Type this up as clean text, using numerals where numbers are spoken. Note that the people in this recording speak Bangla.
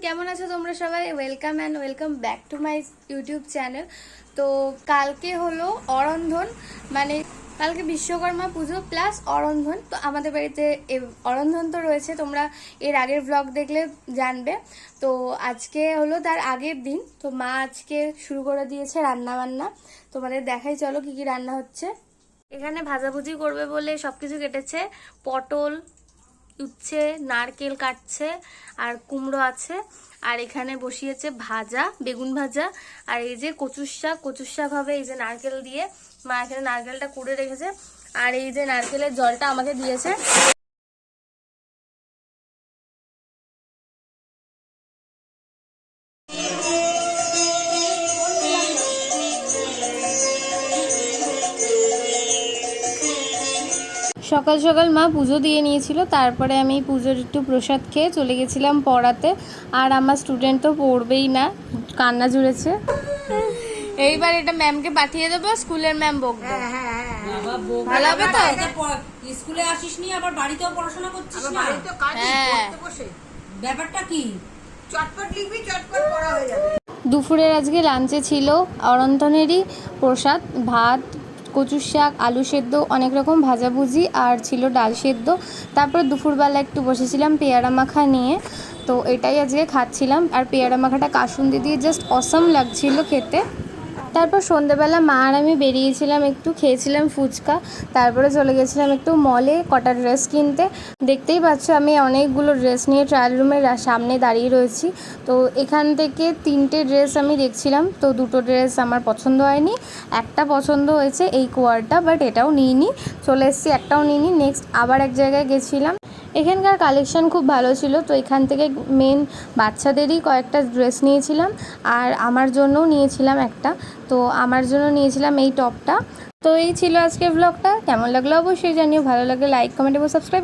কেমন আছো তোমরা সবাই? Welcome and welcome back to my YouTube channel. তো কালকে হলো অরন্ধন, মানে কালকে বিশ্বকর্মা পুজো প্লাস অরন্ধন। তো আমাদের বাড়িতে অরন্ধন তো রয়েছে, তোমরা এর আগের ব্লগ দেখলে জানবে। তো আজকে হলো তার আগের দিন। তো মা আজকে শুরু করে দিয়েছে রান্না বান্না। তোমাদের দেখাই, চলো কি কি রান্না হচ্ছে। এখানে ভাজাভুজি করবে বলে সবকিছু কেটেছে। পটল, উচ্ছে, নারকেল কাটছে, আর কুমড়ো আছে, আর এখানে বসিয়েছে ভাজা, বেগুন ভাজা। আর এই যে কচুর শাক হবে এই যে নারকেল দিয়ে। মা এখানে নারকেলটা কুড়ে রেখেছে, আর এই যে নারকেলের জলটা আমাকে দিয়েছে। সকাল সকাল মা পুজো দিয়ে নিয়েছিল, তারপরে আমি পুজোর একটু প্রসাদ খেয়ে চলে গেছিলাম পড়াতে। আর আমার স্টুডেন্ট তো পড়বেই না, কান্না জুড়েছে। এইবার এটা ম্যামকে পাঠিয়ে দেবো, স্কুলের ম্যাম বকবে। ভালো হবে তো? স্কুলে আসিস নি, আবার বাড়িতেও পড়াশোনা করছিস না? হ্যাঁ, ব্যাপারটা কি? চটপট লিখবি, চটপট পড়া হয়ে যাবে। দুপুরের আজকে লাঞ্চে ছিল অরন্ধনেরই প্রসাদ, ভাত, কচুর শাক, আলু সেদ্ধ, অনেক রকম ভাজাভুজি, আর ছিল ডাল সেদ্ধ। তারপরে দুপুরবেলা একটু বসেছিলাম পেয়ারা মাখা নিয়ে। তো এটাই আজকে খাচ্ছিলাম, আর পেয়ারা মাখাটা কাসুন্দি দিয়ে জাস্ট অসাম লাগছিল খেতে। তারপর সন্ধেবেলা মা আর আমি বেরিয়েছিলাম, একটু খেয়েছিলাম ফুচকা। তারপরে চলে গেছিলাম একটু মলে কটা ড্রেস কিনতে। দেখতেই পাচ্ছ আমি অনেকগুলো ড্রেস নিয়ে ট্রায়াল রুমের সামনে দাঁড়িয়ে রয়েছি। তো এখান থেকে 3টে ড্রেস আমি দেখছিলাম, তো 2টো ড্রেস আমার পছন্দ হয়নি, একটা পছন্দ হয়েছে এই কোয়ারটা, বাট এটাও নিইনি, চলে এসেছি, একটাও নিইনি। নেক্সট আবার এক জায়গায় গেছিলাম, এখানকার কালেকশান খুব ভালো ছিল। তো এখান থেকে মেন বাচ্চাদেরই কয়েকটা ড্রেস নিয়েছিলাম, আর আমার জন্যও নিয়েছিলাম একটা। তো আমার জন্য নিয়েছিলাম এই টপটা। তো এই ছিল আজকের ব্লগটা। কেমন লাগলো অবশ্যই জানিও, ভালো লাগলে লাইক, কমেন্ট এবং সাবস্ক্রাইব।